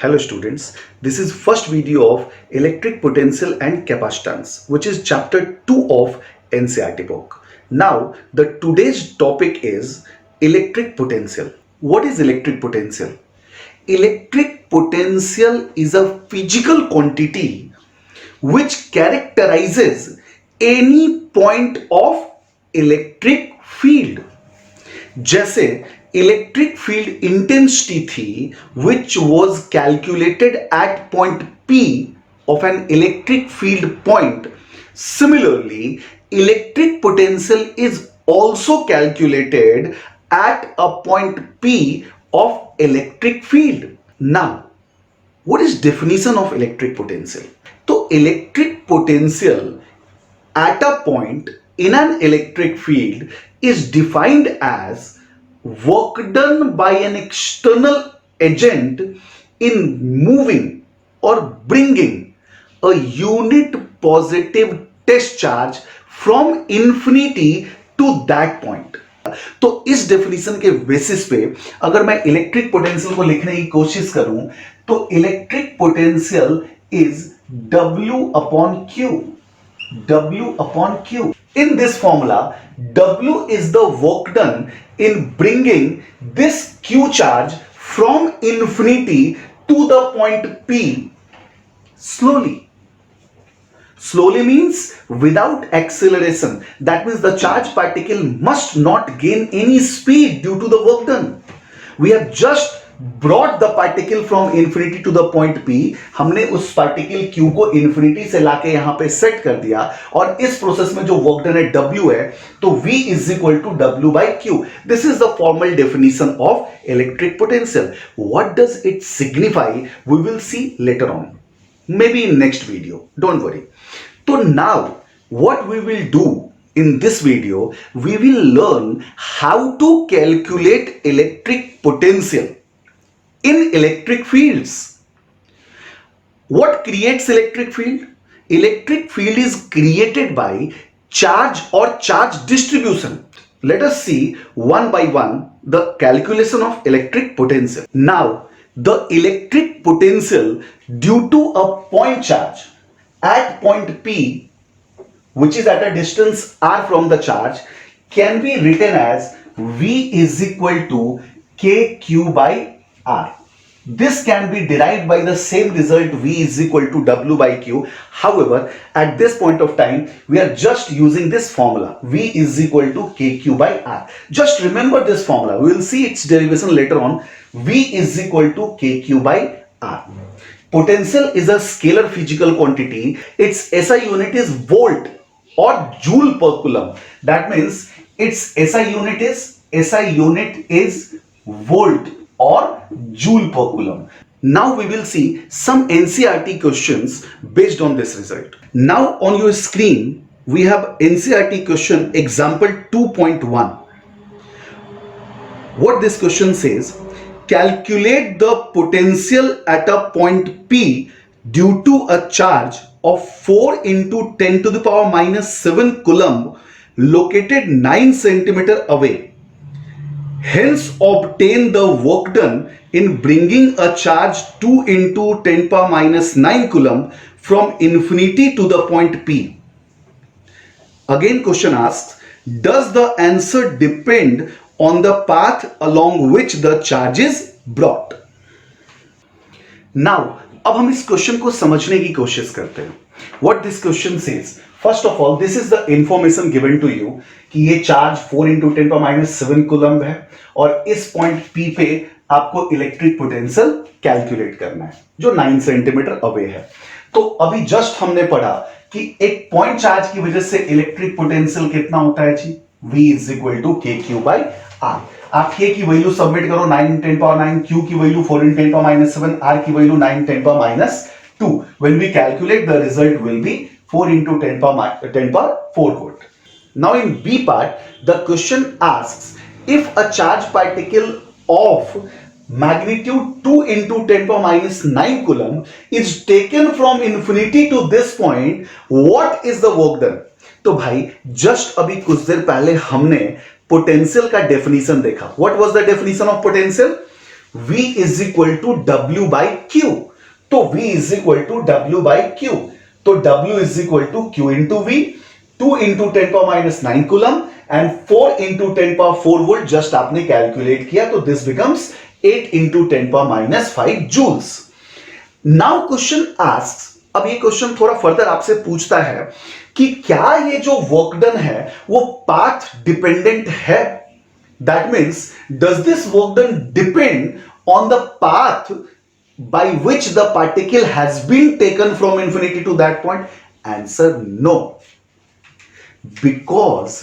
Hello students, this is first video of electric potential and capacitance, which is chapter 2 of NCERT book. Now the today's topic is electric potential. What is electric potential? Electric potential is a physical quantity which characterizes any point of electric field. जैसे electric field intensity थी which was calculated at point P of an electric field point. Similarly, electric potential is also calculated at a point P of electric field. Now, what is definition of electric potential? तो electric potential at a point in an electric field is defined as work done by an external agent in moving or bringing a unit positive test charge from infinity to that point. तो इस definition के basis पे अगर मैं electric potential को लिखने की कोशिश करूं तो electric potential is W upon Q. W upon Q. In this formula, W is the work done in bringing this Q charge from infinity to the point P slowly. Slowly means without acceleration. That means the charge particle must not gain any speed due to the work done. We have just brought the particle from infinity to the point P. हमने उस particle Q को infinity से लाके यहाँ पे set कर दिया और इस प्रोसेस में जो वर्क डन है W है तो V is equal to W by Q. This is the formal definition of electric potential. What does it signify? We will see later on. Maybe in next video. Don't worry. So now what we will do in this video, we will learn how to calculate electric potential in electric fields. What creates electric field? Electric field is created by charge or charge distribution. Let us see one by one the calculation of electric potential. Now, the electric potential due to a point charge at point P, which is at a distance r from the charge, can be written as V is equal to KQ by R. This can be derived by the same result V is equal to W by Q. However, at this point of time, we are just using this formula. V is equal to KQ by R. Just remember this formula. We will see its derivation later on. V is equal to KQ by R. Potential is a scalar physical quantity. Its SI unit is volt or joule per coulomb. That means its SI unit is volt or joule per coulomb. Now we will see some NCERT questions based on this result. Now on your screen we have NCERT question example 2.1. What this question says: calculate the potential at a point P due to a charge of 4 into 10 to the power minus 7 coulomb located 9 centimeter away. Hence obtain the work done in bringing a charge 2 into 10 power minus 9 coulomb from infinity to the point P. Again question asks, does the answer depend on the path along which the charge is brought? Now, अब हम इस question को समझने की कोशिश करते हैं. What this question says? First of all, this is the information given to you कि ये charge 4 into 10 power minus 7 coulomb है और इस पॉइंट P पे आपको इलेक्ट्रिक पोटेंशियल कैलकुलेट करना है जो 9 सेंटीमीटर अवे है. तो अभी जस्ट हमने पढ़ा कि एक पॉइंट चार्ज की वजह से इलेक्ट्रिक पोटेंशियल कितना होता है जी? V is equal to KQ by R. आप K की वैल्यू सबमिट करो 9 into 10 power 9, Q की value 4 into 10 power minus 7, R की value 9 into 10 power minus 2. When we calculate, the result will be 4 into 10 power 4 volt. Now in B part, the question asks if a charge particle of magnitude 2 into 10 power minus 9 coulomb is taken from infinity to this point, what is the work done? तो भाई just अभी कुछ देर पहले हमने potential का definition देखा. What was the definition of potential? V is equal to W by Q। तो V is equal to W by Q, तो W is equal to Q into V, 2 into 10 power minus 9 coulomb and 4 into 10 power 4 volt just आपने calculate किया, तो this becomes 8 into 10 power minus 5 joules. Now question asks, अब ये question थोड़ा further आपसे पूछता है कि क्या ये जो वर्क डन है वो पाथ डिपेंडेंट है। That means does this work done depend on the path by which the particle has been taken from infinity to that point? Answer no, because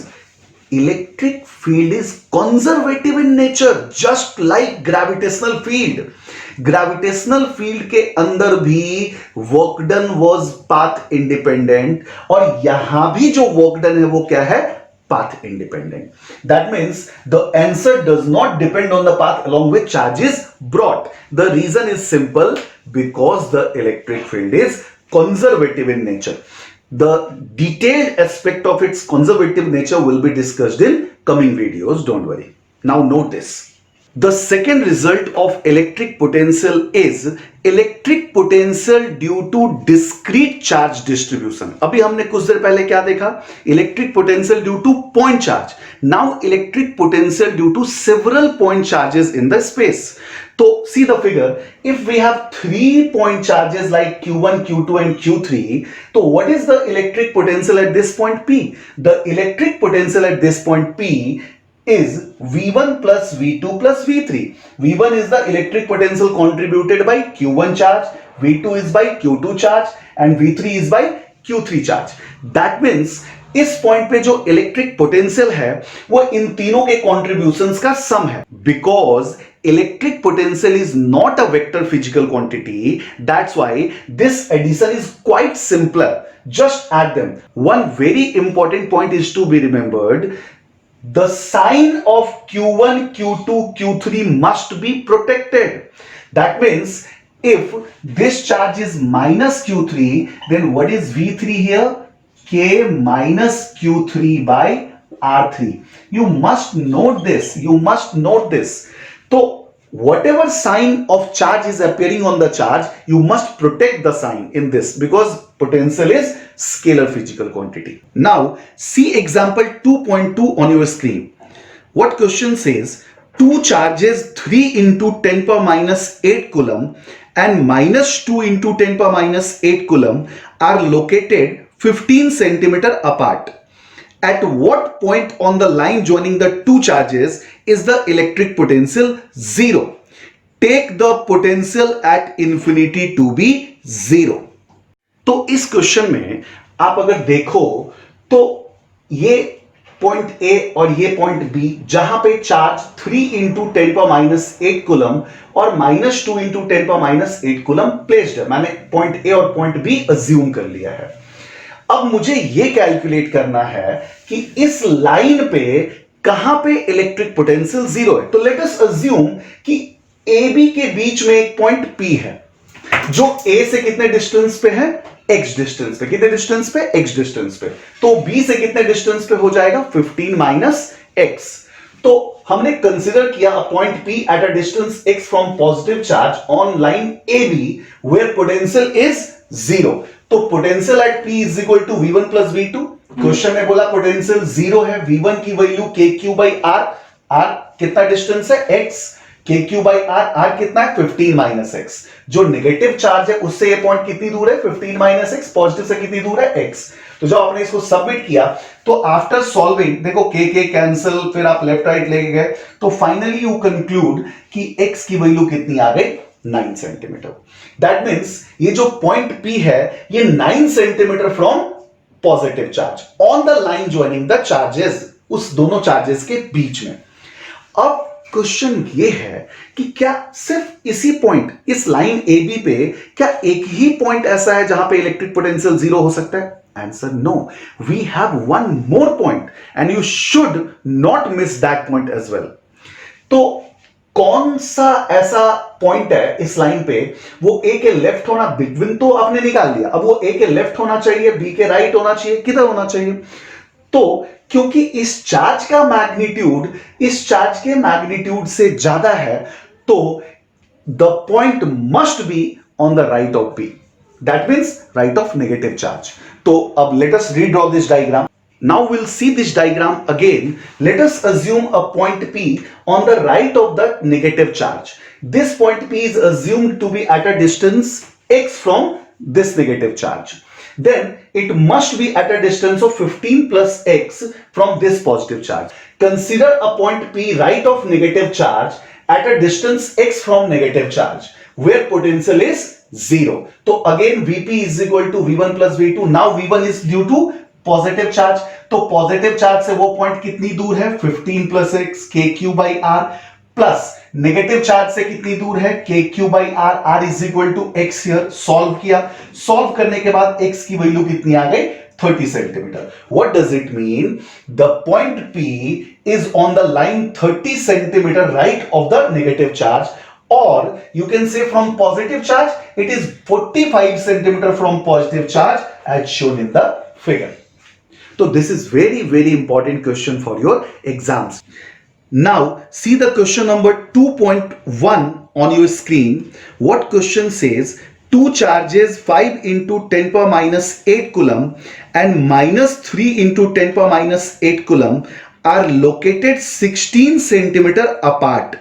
electric field is conservative in nature, just like gravitational field. Gravitational field के अंदर भी work done was path independent, और यहां भी जो work done है वो क्या है, path independent. That means the answer does not depend on the path along which charge is brought. The reason is simple, because the electric field is conservative in nature. The detailed aspect of its conservative nature will be discussed in coming videos, don't worry. Now note this. The second result of electric potential is electric potential due to discrete charge distribution. अभी हमने कुछ देर पहले क्या देखा, electric potential due to point charge. Now electric potential due to several point charges in the space. So see the figure, if we have 3 point charges like Q1, Q2 and Q3, so what is the electric potential at this point P? The electric potential at this point P is V1 plus V2 plus V3. V1 is the electric potential contributed by Q1 charge, V2 is by Q2 charge and V3 is by Q3 charge. That means इस point पे जो electric potential है वो इन तीनों के contributions का sum है। Because electric potential is not a vector physical quantity, that's why this addition is quite simpler, just add them. One very important point is to be remembered, the sign of Q1, Q2, Q3 must be protected. That means if this charge is minus Q3, then what is V3 here? K minus Q3 by R3. You must note this. You must note this. So whatever sign of charge is appearing on the charge, you must protect the sign in this, because potential is scalar physical quantity. Now see example 2.2 on your screen. What question says, two charges 3 into 10 power minus 8 coulomb and minus 2 into 10 power minus 8 coulomb are located 15 centimeter apart. At what point on the line joining the two charges is the electric potential 0? Take the potential at infinity to be 0. तो इस question में आप अगर देखो तो ये point A और ये पॉइंट बी, जहां पे charge 3 into 10 power minus 8 coulomb और minus 2 into 10 power minus 8 coulomb placed है। मैंने पॉइंट ए और पॉइंट बी अज्यूम कर लिया है। अब मुझे यह कैलकुलेट करना है कि इस लाइन पे कहां पे इलेक्ट्रिक पोटेंशियल 0 है। तो लेट अस अज्यूम कि ए बी के बीच में एक पॉइंट पी है जो ए से कितने डिस्टेंस पे है, x डिस्टेंस पे। कितने डिस्टेंस पे, x डिस्टेंस पे। तो b से कितने डिस्टेंस पे हो जाएगा, 15 माइनस x। तो हमने कंसीडर किया a point p at a distance x from positive charge on line AB where potential is 0। तो potential at p is equal to v1 plus v2। Question में बोला पोटेंशियल 0 है, v1 की value kq by r, r कितना distance है x, kq by r, r कितना है 15 minus x। जो नेगेटिव चार्ज है उससे ये पॉइंट कितनी दूर है, 15 माइनस x, पॉजिटिव से कितनी दूर है x। तो जब आपने इसको सबमिट किया तो आफ्टर सॉल्विंग देखो k कैंसिल, फिर आप लेफ्ट राइट लेके गए, तो फाइनली यू कंक्लूड कि x की वैल्यू कितनी आ गई, 9 सेंटीमीटर। दैट मीन्स ये जो पॉइंट P है ये 9 centimetre from positive charge on the line joining the charges, उस दोनों चार्जेस के बीच में। अब क्वेश्चन ये है कि क्या सिर्फ इसी पॉइंट, इस लाइन AB पे क्या एक ही पॉइंट ऐसा है जहां पे इलेक्ट्रिक पोटेंशियल 0 हो सकता है? Answer no, we have one more point and you should not miss that point as well. तो कौन सा ऐसा पॉइंट है इस लाइन पे, वो ए के लेफ्ट होना, बिटवीन तो आपने निकाल दिया, अब वो ए के लेफ्ट होना चाहिए, बी के राइट होना चाहिए, किधर होना चाहिए? तो क्योंकि इस चार्ज का मैग्नीट्यूड इस चार्ज के मैग्नीट्यूड से ज्यादा है, तो the point must be on the right of P. That means right of negative charge. So let us redraw this diagram. Now we'll see this diagram again. Let us assume a point P on the right of the negative charge. This point P is assumed to be at a distance x from this negative charge. Then it must be at a distance of 15 plus x from this positive charge. Consider a point P right of negative charge at a distance x from negative charge where potential is 0. So again Vp is equal to V1 plus V2. Now V1 is due to positive charge, तो positive charge से वो point कितनी दूर है 15 plus x k q by r, plus negative charge से कितनी दूर है k q by r, r is equal to x. Here solve किया, सॉल्व करने के बाद एक्स की वैल्यू कितनी आ गई 30 centimetre. What does it mean? The point P is on the line 30 centimetre right of the negative charge, or you can say from positive charge it is 45 centimeter from positive charge as shown in the figure. So this is very important question for your exams. Now see the question number 2.1 on your screen. What question says two charges 5 into 10 power minus 8 coulomb and minus 3 into 10 power minus 8 coulomb are located 16 centimeter apart.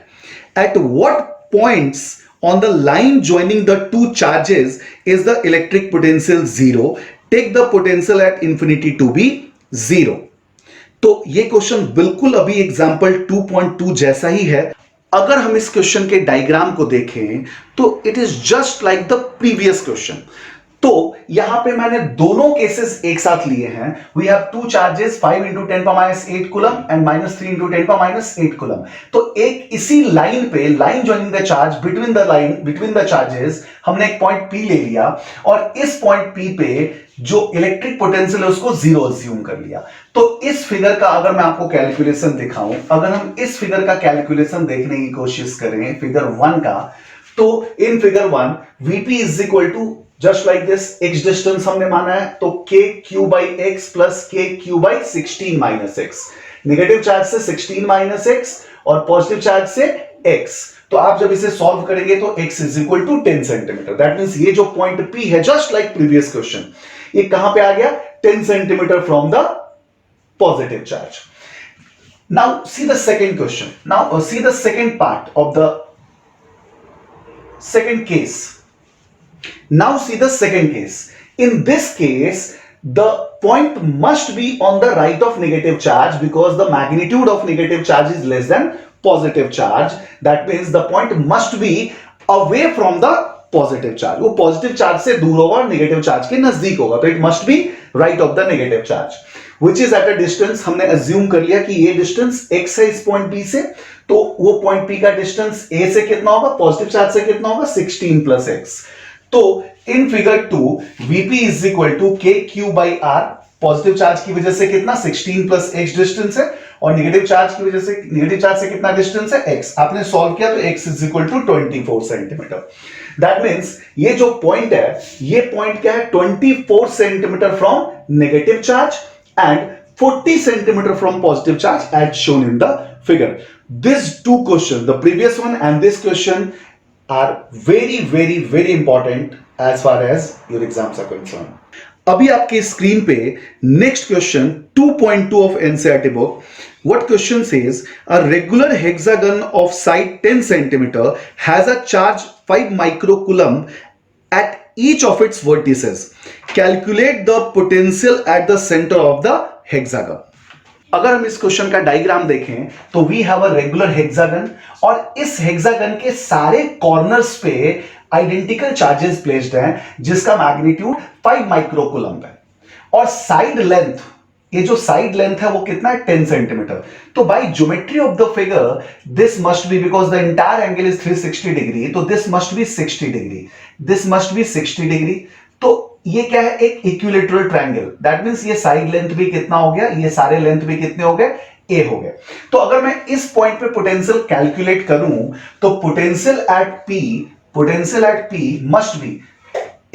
At what points on the line joining the two charges is the electric potential 0? Take the potential at infinity to be 0. तो ये question बिल्कुल अभी example 2.2 जैसा ही है। अगर हम इस question के डायग्राम को देखें तो it is just like the previous question. तो यहां पे मैंने दोनों केसेस एक साथ लिए हैं। We have two charges 5 into 10 power minus 8 coulomb and minus 3 into 10 power minus 8 coulomb। तो एक इसी लाइन पे, line joining the charge between the charges, हमने एक पॉइंट P ले लिया और इस पॉइंट P पे जो इलेक्ट्रिक पोटेंशियल है उसको 0 अज्यूम कर लिया। तो इस फिगर का अगर मैं आपको कैलकुलेशन दिखाऊं, अगर हम इस फिगर का कैलकुलेशन देखने की कोशिश करें फिगर 1 का, तो in figure 1 Vp is equal to just like this, x distance हमने माना है तो k q by x plus k q by 16 minus x. Negative charge से 16 माइनस एक्स और पॉजिटिव चार्ज से x। तो आप जब इसे सॉल्व करेंगे तो x is equal to 10 centimetre. That means ये जो पॉइंट P है जस्ट लाइक प्रीवियस क्वेश्चन, ये कहां पे आ गया 10 centimetre from the positive charge. Now see the second question, now see the second part of the second case. Now see the second case. In this case, the point must be on the right of negative charge because the magnitude of negative charge is less than positive charge. That means the point must be away from the positive charge. वो positive charge से दूर होगा और negative charge के नजदीक होगा, तो it must be right of the negative charge, which is at a distance, हमने assume कर लिया कि ये distance x है इस point B से, तो वो point P का distance A से कितना होगा, पॉजिटिव चार्ज से कितना होगा 16 प्लस x। तो in figure 2 Vp is equal to k q by r, positive charge की वजह से कितना 16 प्लस x डिस्टेंस है और नेगेटिव चार्ज की वजह से, नेगेटिव चार्ज से कितना डिस्टेंस है x। आपने सॉल्व किया तो x is equal to 24 centimetre. That means ये जो पॉइंट है, ये पॉइंट क्या है 24 centimetre from negative charge and 40 centimeter from positive charge as shown in the figure. These two questions, the previous one and this question, are very important as far as your exams are concerned. अभी आपके screen पे next question 2.2 of NCERT book. What question says a regular hexagon of side 10 centimeter has a charge 5 microcoulomb at each of its vertices. Calculate the potential at the center of the hexagon. अगर हम इस question का diagram देखें तो we have a regular hexagon और इस hexagon के सारे कॉर्नर्स पे आइडेंटिकल चार्जेस प्लेस्ड हैं जिसका मैग्नीट्यूड 5 माइक्रोकूलम्ब है और साइड लेंथ, ये जो साइड लेंथ है वो कितना है 10 सेंटीमीटर। तो by geometry of the figure this must be, because the entire angle is 360 degree, तो this must be 60 degree, this must be 60 degree. तो ये क्या है, एक इक्विलेटरल ट्रायंगल। दैट मींस ये साइड लेंथ भी कितना हो गया, ये सारे लेंथ भी कितने हो गए, ए हो गए। तो अगर मैं इस पॉइंट पे पोटेंशियल कैलकुलेट करूं तो potential eight P must be,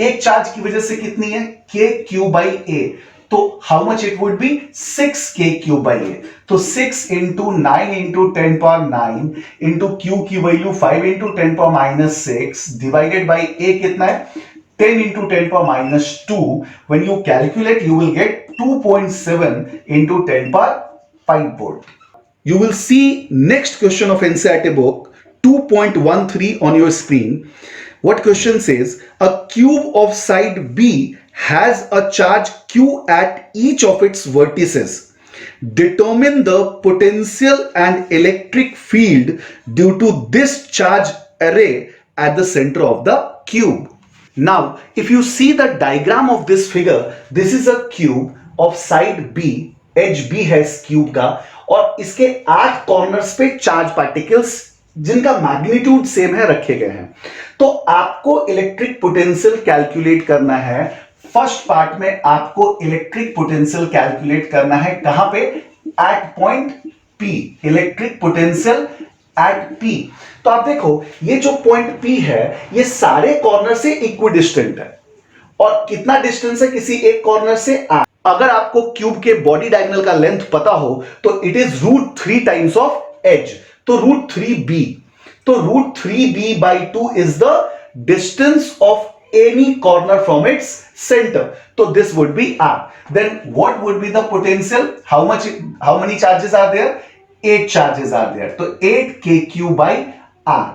एक चार्ज की वजह से कितनी है, के क्यू बाई ए, तो how much it would be 6k³ तो 6 इंटू 9 इंटू 10⁻9 इंटू क्यू की वैल्यू 5 इंटू 10⁻6 डिवाइडेड बाई ए कितना है 10 into 10 power minus 2. When you calculate, you will get 2.7 into 10 power 5 volt. You will see next question of NCERT book 2.13 on your screen. What question says, a cube of side B has a charge Q at each of its vertices. Determine the potential and electric field due to this charge array at the center of the cube. Now, if you see the diagram of this figure, this is a cube of side B, edge B है इस cube का, और इसके 8 corners पे charge particles जिनका magnitude same है रखे गए हैं. तो आपको इलेक्ट्रिक पोटेंशियल कैलकुलेट करना है. फर्स्ट पार्ट में आपको इलेक्ट्रिक पोटेंशियल कैलकुलेट करना है कहां पे, at point P, electric potential at P. तो आप देखो ये जो पॉइंट P है ये सारे कॉर्नर से इक्विडिस्टेंट है, और कितना डिस्टेंस है किसी एक कॉर्नर से 8. अगर आपको क्यूब के बॉडी डायगोनल का लेंथ पता हो तो it is √3 times of edge, तो √3b. तो √3b/2 इज द डिस्टेंस ऑफ any corner from its center. So this would be R. Then what would be the potential? How many charges are there? 8 charges are there. तो 8kq/r.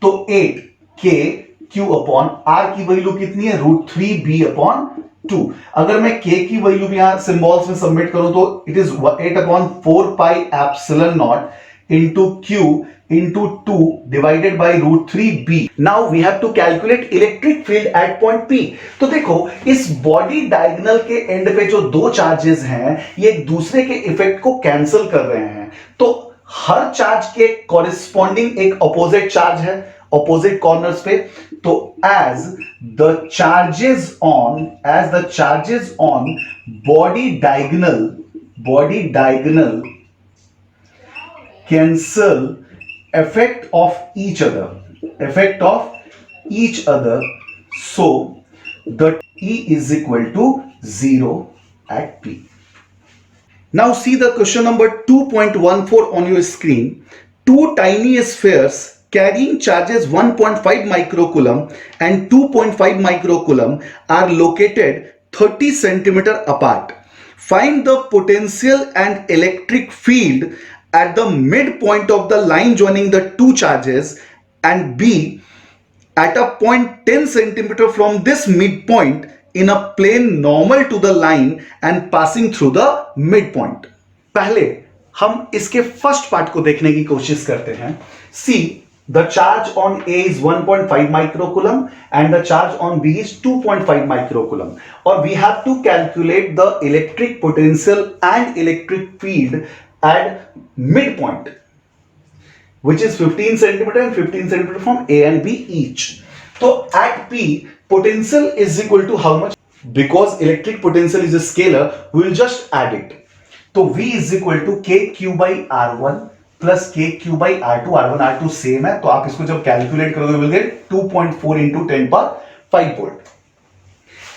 तो 8kq upon r की value कितनी है, √3b/2. अगर मैं k की value भी यहां सिंबल्स में सबमिट करूं तो it is 8/4πε0 into q into 2 divided by √3b. Now we have to calculate electric field at point P. तो देखो इस बॉडी डायगोनल के एंड पे जो दो चार्जेस हैं ये एक दूसरे के इफेक्ट को कैंसिल कर रहे हैं. तो हर चार्ज के कॉरेस्पॉन्डिंग एक अपोजिट चार्ज है अपोजिट कॉर्नर्स पे. तो as the charges on body diagonal cancel effect of each other, so the E is equal to 0 at P. Now see the question number 2.14 on your screen. Two tiny spheres carrying charges 1.5 microcoulomb and 2.5 microcoulomb are located 30 centimeter apart. Find the potential and electric field at the midpoint of the line joining the two charges and B at a point 10 centimeter from this midpoint in a plane normal to the line and passing through the midpoint. पहले हम इसके first part को देखने की कोशिश करते हैं. See, the charge on A is 1.5 microcoulomb and the charge on B is 2.5 microcoulomb. Or we have to calculate the electric potential and electric field at midpoint, which is 15 centimeter and 15 centimeter from A and B each. So at P, potential is equal to how much? Because electric potential is a scalar, we will just add it. So V is equal to kq/r1 plus kq/r2. r1 r2 same है, तो आप इसको जब calculate करोगे will get 2.4 into 10⁵ volt.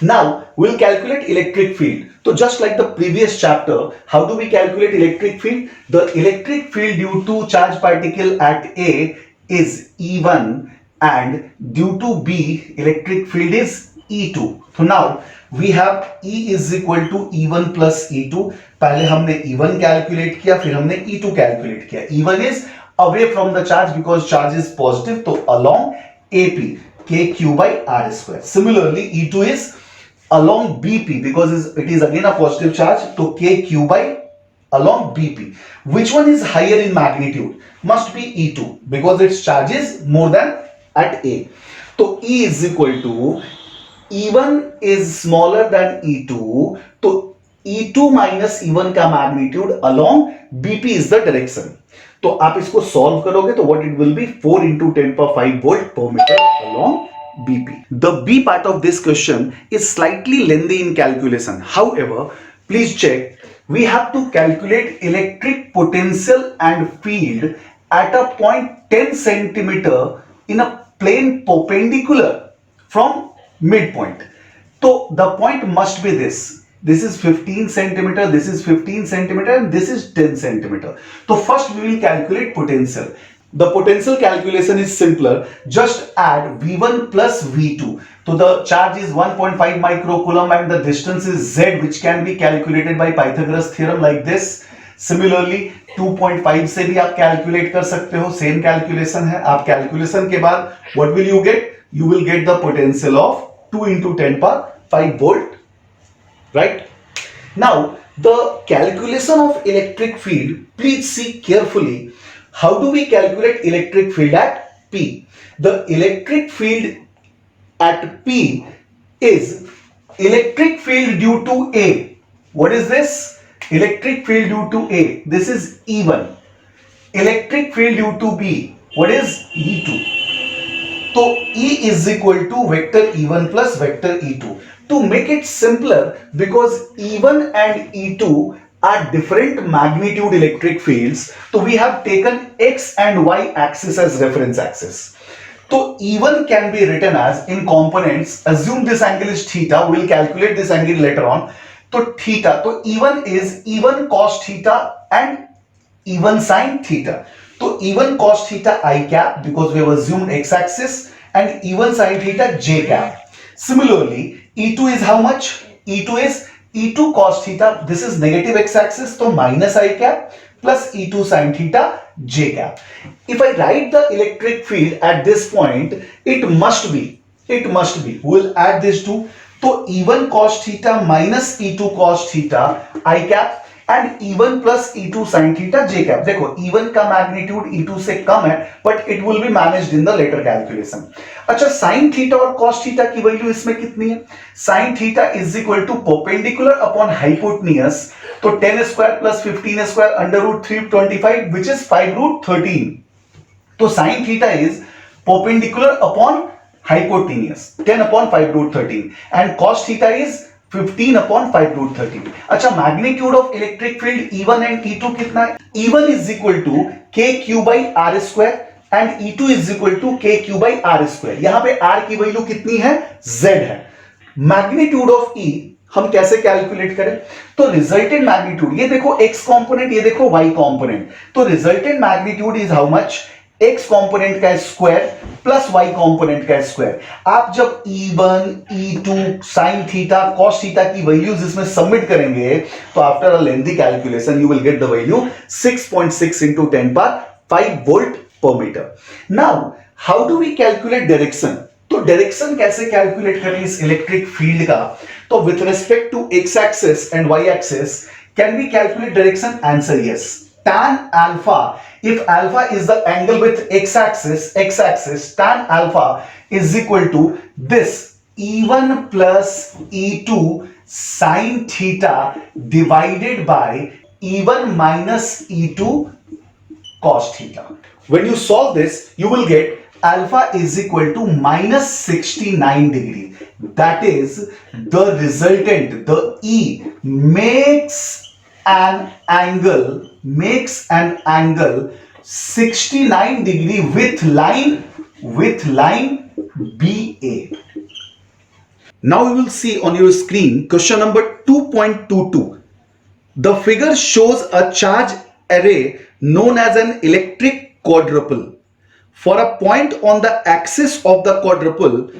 Now we'll calculate electric field. So just like the previous chapter, how do we calculate electric field? The electric field due to charge particle at A is E1 and due to B electric field is E2. So now we have E is equal to E1 plus E2. पहले हमने E1 calculate किया, फिर हमने E2 calculate किया. E1 is away from the charge because charge is positive, तो along AP kq/r². Similarly E2 is along BP because it is again a positive charge, so kq/along BP. Which one is higher in magnitude? Must be E2 because its charge is more than at A. So E is equal to E1 is smaller than E2, so E2 minus E1 का magnitude along BP is the direction. तो आप इसको solve करोगे तो what it will be 4 into 10⁵ volt per meter along BP. The B part of this question is slightly lengthy in calculation. However, please check. We have to calculate electric potential and field at a point 10 centimeter in a plane perpendicular from midpoint. So the point must be this. this is 15 centimeter, this is 15 centimeter, and this is 10 centimeter. So first we will calculate potential. The potential calculation is simpler. Just add V1 plus V2. So the charge is 1.5 microcoulomb and the distance is Z, which can be calculated by Pythagoras theorem like this. Similarly 2.5 से भी आप calculate कर सकते हो, same calculation है. आप calculation के बाद what will you get? You will get the potential of 2 into 10 power 5 volt, right? Now the calculation of electric field, please see carefully. How do we calculate electric field at P? The electric field at P is electric field due to A. What is this? Electric field due to A. This is E1. Electric field due to B. What is E2? So E is equal to vector E1 plus vector E2. To make it simpler, because E1 and E2 are different magnitude electric fields, so we have taken X and Y axis as reference axis. So E1 can be written as, in components, assume this angle is theta, we will calculate this angle later on. So theta, so E1 is E1 cos theta and E1 sin theta. So E1 cos theta I cap, because we have assumed X axis, and E1 sin theta J cap. Similarly, E2 is how much? E2 is E2 cos theta, this is negative X axis, so minus I cap, plus E2 sin theta J cap. If I write the electric field at this point, it must be, we'll add this to, so E1 cos theta minus E2 cos theta I cap and E1 plus E2 sin theta J cap. देखो E1 का magnitude E2 से कम है, but it will be managed in the later calculation. अच्छा, sine theta और cos theta की value इसमें कितनी है? Sine theta is equal to perpendicular upon hypotenuse, तो 10 square plus 15 square under root 325 which is 5 root 13. तो sine theta is perpendicular upon hypotenuse 10 upon 5 root 13 and cos theta is 15 upon 5 root 13. अच्छा, magnitude of electric field E1 and E2 कितना है? E1 is equal to KQ by R square and E2 is equal to KQ by R square. यहां पे R की value कितनी है? Z है. Magnitude of E हम कैसे कैलकुलेट करें? तो रिजल्टेंट मैग्नीट्यूड, ये देखो x कंपोनेंट, ये देखो y कंपोनेंट, तो resultant magnitude is how much? x component का स्क्वायर प्लस y कंपोनेंट का स्क्वायर. आप जब E1, E2, sin theta, cos theta की वैल्यूज इसमें सबमिट करेंगे, तो after a lengthy calculation you will get the value 6.6 into 10 power 5 volt per meter. Now how do we calculate direction? तो direction कैसे calculate करें इस इलेक्ट्रिक फील्ड का? तो with respect to x axis and y axis can we calculate direction? Answer yes. Tan alpha, if alpha is the angle with x axis, tan alpha is equal to this E1 plus E2 sin theta divided by E1 minus E2 cos theta. When you solve this, you will get alpha is equal to minus 69 degree. That is the resultant, the E makes an angle 69 degree with line BA. Now you will see on your screen question number 2.22. The figure shows a charge array known as an electric quadrupole. For a point on the axis of the quadrupole,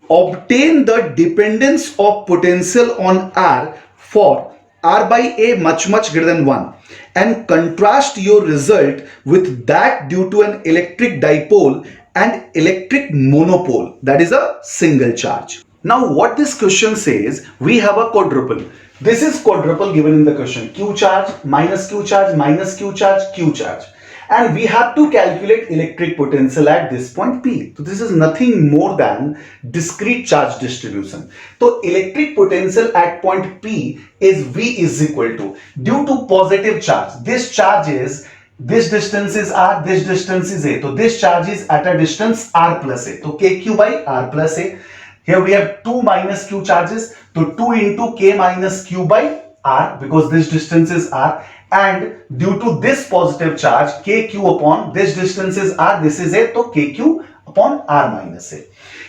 obtain the dependence of potential on R for R by A much greater than 1 and contrast your result with that due to an electric dipole and electric monopole, that is a single charge. Now what this question says, we have a quadrupole. This is quadrupole given in the question. Q charge, minus Q charge, minus Q charge, Q charge. And we have to calculate electric potential at this point P. So this is nothing more than discrete charge distribution. So electric potential at point P is V is equal to, due to positive charge, this charge is, this distance is R, this distance is A. So this charge is at a distance R plus A. So KQ by R plus A. Here we have 2 minus Q charges. So 2 into K minus Q by R, because this distance is R. And due to this positive charge KQ upon this distance is R, this is A, so KQ upon R minus A.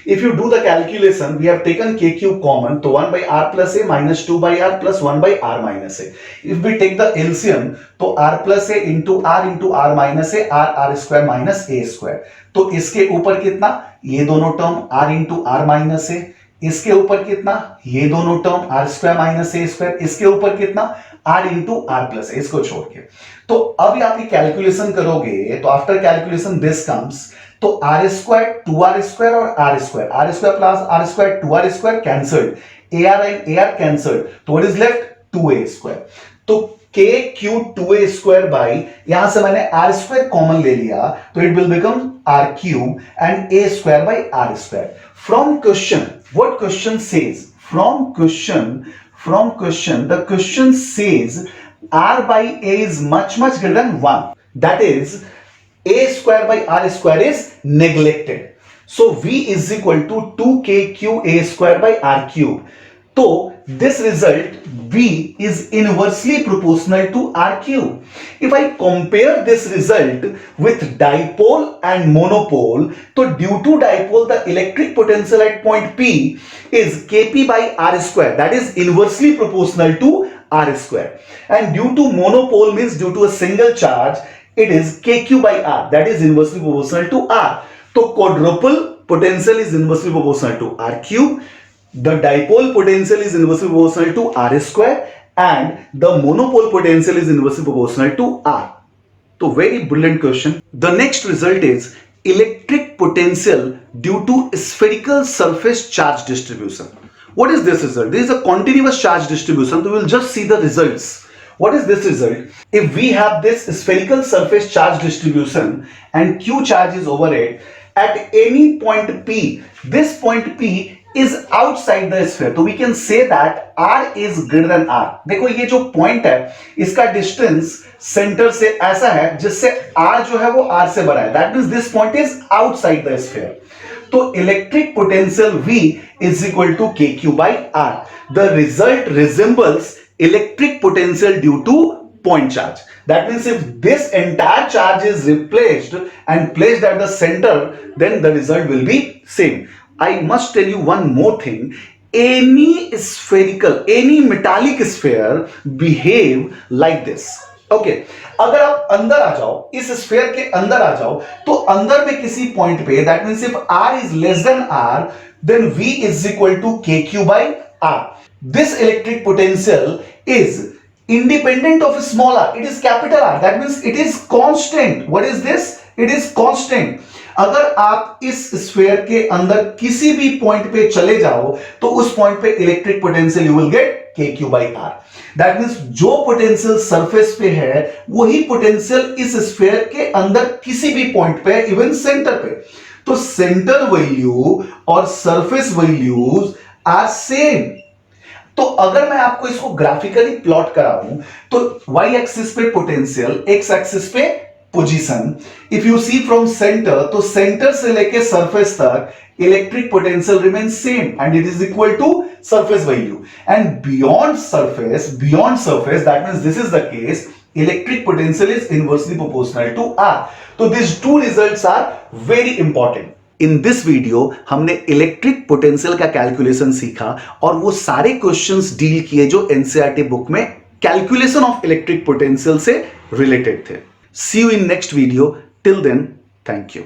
If you do the calculation, we have taken k cube common, so 1 by r plus a minus 2 by r plus 1 by r minus a. If we take the LCM, तो r plus a into r minus a, r square minus a square. तो इसके ऊपर कितना, ये दोनों term r into r minus a, इसके ऊपर कितना, ये दोनों term r square minus a square, इसके ऊपर कितना r into r plus a, इसको छोड़ के. तो अब आप ये कैलकुलेशन करोगे तो आफ्टर कैलकुलेशन दिस कम्स, तो r स्क्वायर 2r स्क्वायर और r square plus r square 2r square cancelled, ar and ar cancelled, तो what is left 2a square. तो k cube 2a square by, यहां से मैंने r square common ले लिया तो it will become r cube and a square by r square. From question, what question says, from question the question says r by a is much greater than 1, that is a square by r square is neglected. So v is equal to 2k cube a square by r cube. So this result v is inversely proportional to r cube. If I compare this result with dipole and monopole, so due to dipole the electric potential at point P is kp by r square, that is inversely proportional to r square, and due to monopole means due to a single charge it is kq by r, that is inversely proportional to r. So quadruple potential is inversely proportional to r cube, the dipole potential is inversely proportional to r square, and the monopole potential is inversely proportional to r. So very brilliant question. The next result is electric potential due to spherical surface charge distribution. What is this result? This is a continuous charge distribution, so we will just see the results. What is this result? If we have this spherical surface charge distribution and q charge is over it, at any point P, this point P is outside the sphere, तो we can say that r is greater than r. देखो ये जो point है इसका distance centre से ऐसा है जिससे r जो है वो r से बड़ा है, that means this point is outside the sphere. तो electric potential v is equal to kq by r. The result resembles electric potential due to point charge. That means if this entire charge is replaced and placed at the center, then the result will be same. I must tell you one more thing. Any spherical, any metallic sphere behave like this. Okay, अगर आप अंदर आ जाओ, इस sphere के अंदर आ जाओ, तो अंदर में किसी पॉइंट पे, that means if r is less than r, then v is equal to kq by r. This electric potential is independent of small r, it is capital R, that means it is constant. What is this? It is constant. अगर आप इस sphere के अंदर किसी भी point पे चले जाओ तो उस पॉइंट पे electric potential you will gate kq by r. That means जो पोटेंशियल सरफेस पे है वही पोटेंशियल इस स्फीयर के अंदर किसी भी पॉइंट पे, इवन सेंटर पे. तो सेंटर वैल्यू और सरफेस वैल्यूज आर सेम. तो अगर मैं आपको इसको ग्राफिकली प्लॉट कराऊं तो y एक्सिस पे पोटेंशियल, x एक्सिस पे position. If you see from centre, तो सेंटर से लेके सरफेस तक electric potential remains same and it is equal to surface value. And beyond surface that means this is the case, electric potential is inversely proportional to r. तो this two results are very important. In this video हमने electric potential का calculation सीखा और वो सारे questions deal किए जो NCERT book में कैलकुलेशन ऑफ इलेक्ट्रिक पोटेंशियल से रिलेटेड थे. See you in next video. Till then, thank you.